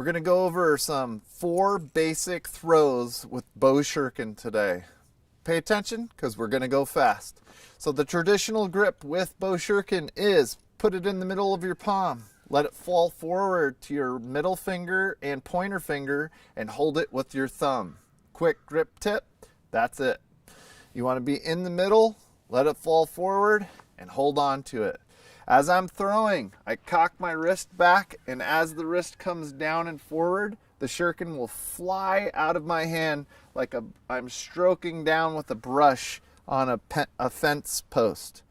going to go over some 4 basic throws with Bo Shuriken today. Pay attention because we're going to go fast. So the traditional grip with Bo Shuriken is put it in the middle of your palm. Let it fall forward to your middle finger and pointer finger and hold it with your thumb. Quick grip tip, that's it. You want to be in the middle, let it fall forward and hold on to it. As I'm throwing, I cock my wrist back, and as the wrist comes down and forward, the shuriken will fly out of my hand like I'm stroking down with a brush on a fence post.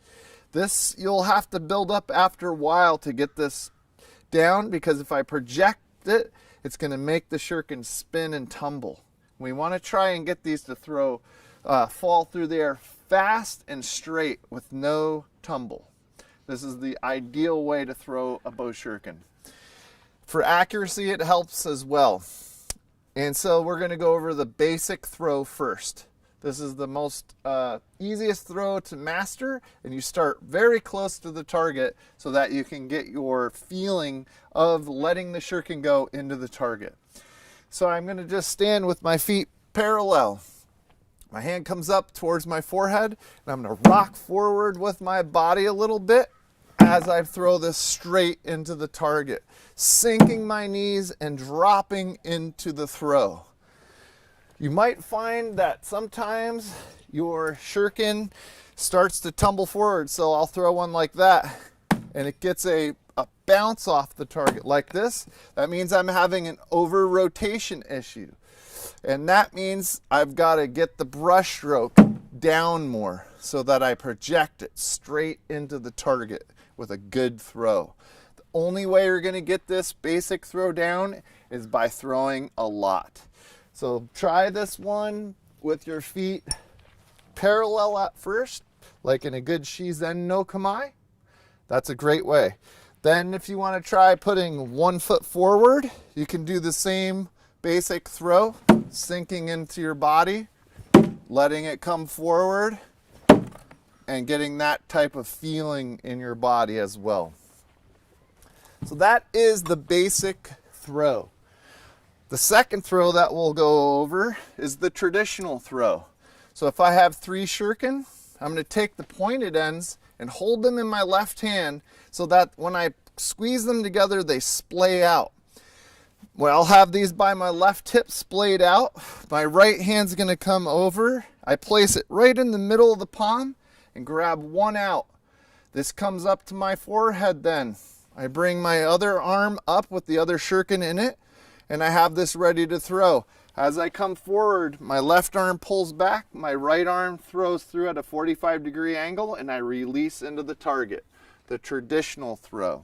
This you'll have to build up after a while to get this down, because if I project it, it's going to make the shuriken spin and tumble. We want to try and get these to fall through the air fast and straight with no tumble. This is the ideal way to throw a Bo Shuriken. For accuracy, it helps as well. And so we're going to go over the basic throw first. This is the most easiest throw to master, and you start very close to the target so that you can get your feeling of letting the shuriken go into the target. So I'm going to just stand with my feet parallel. My hand comes up towards my forehead, and I'm going to rock forward with my body a little bit as I throw this straight into the target, sinking my knees and dropping into the throw. You might find that sometimes your shuriken starts to tumble forward, so I'll throw one like that, and it gets a bounce off the target like this. That means I'm having an over rotation issue. And that means I've got to get the brush stroke down more so that I project it straight into the target with a good throw. The only way you're going to get this basic throw down is by throwing a lot. So try this one with your feet parallel at first, like in a good Shizen no Kamae. That's a great way. Then if you want to try putting 1 foot forward, you can do the same basic throw, sinking into your body, letting it come forward, and getting that type of feeling in your body as well. So that is the basic throw. The second throw that we'll go over is the traditional throw. So if I have 3 shuriken, I'm going to take the pointed ends and hold them in my left hand so that when I squeeze them together, they splay out. Well, I'll have these by my left hip splayed out. My right hand's going to come over. I place it right in the middle of the palm and grab one out. This comes up to my forehead then. I bring my other arm up with the other shuriken in it, and I have this ready to throw. As I come forward, my left arm pulls back, my right arm throws through at a 45-degree angle, and I release into the target, the traditional throw.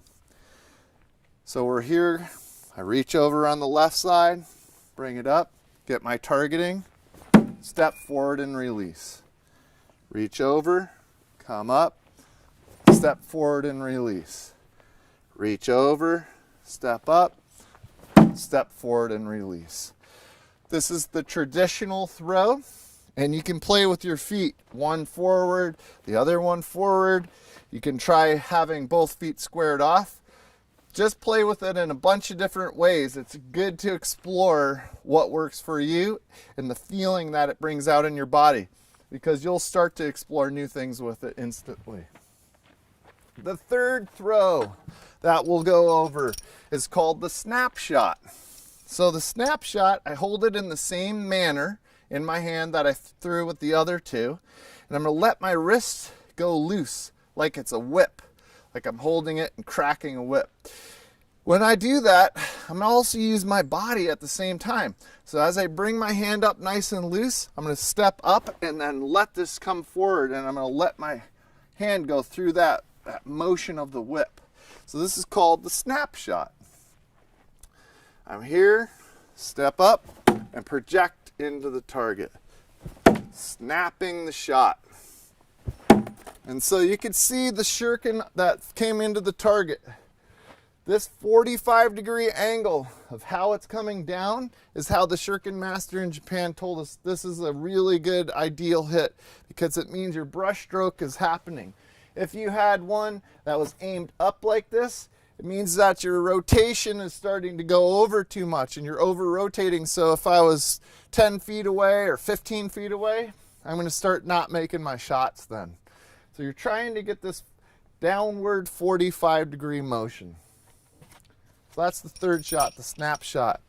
So we're here. I reach over on the left side, bring it up, get my targeting, step forward and release. Reach over, come up, step forward and release. Reach over, step up, step forward and release. This is the traditional throw, and you can play with your feet, one forward, the other one forward. You can try having both feet squared off. Just play with it in a bunch of different ways. It's good to explore what works for you and the feeling that it brings out in your body, because you'll start to explore new things with it instantly. The third throw that we'll go over is called the snapshot. So the snapshot, I hold it in the same manner in my hand that I threw with the other 2, and I'm going to let my wrist go loose like it's a whip, like I'm holding it and cracking a whip. When I do that, I'm going to also use my body at the same time. So as I bring my hand up nice and loose, I'm going to step up and then let this come forward, and I'm going to let my hand go through that motion of the whip. So this is called the snapshot. I'm here, step up, and project into the target, snapping the shot. And so you can see the shuriken that came into the target. This 45-degree angle of how it's coming down is how the shuriken master in Japan told us this is a really good ideal hit, because it means your brush stroke is happening. If you had one that was aimed up like this, it means that your rotation is starting to go over too much and you're over rotating. So if I was 10 feet away or 15 feet away, I'm going to start not making my shots then. So you're trying to get this downward 45-degree motion. So that's the third shot, the snap shot.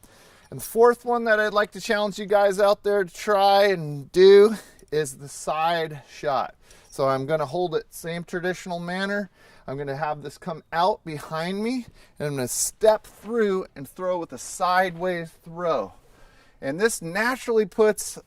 And the fourth one that I'd like to challenge you guys out there to try and do is the side shot. So I'm going to hold it same traditional manner. I'm going to have this come out behind me, and I'm going to step through and throw with a sideways throw. And this naturally puts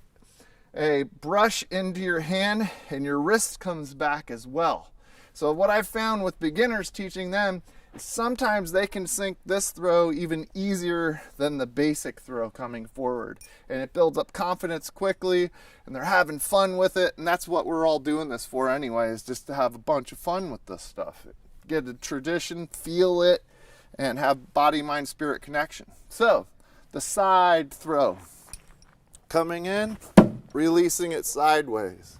a brush into your hand, and your wrist comes back as well. So what I've found with beginners teaching them is sometimes they can sink this throw even easier than the basic throw coming forward. And it builds up confidence quickly, and they're having fun with it. And that's what we're all doing this for anyway, is just to have a bunch of fun with this stuff. Get a tradition, feel it, and have body, mind, spirit connection. So the side throw. Coming in, releasing it sideways.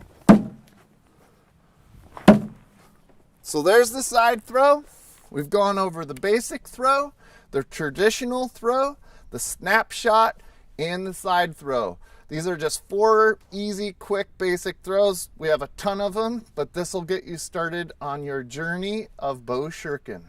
So there's the side throw. We've gone over the basic throw, the traditional throw, the snapshot, and the side throw. These are just 4 easy, quick, basic throws. We have a ton of them, but this will get you started on your journey of Bo Shuriken.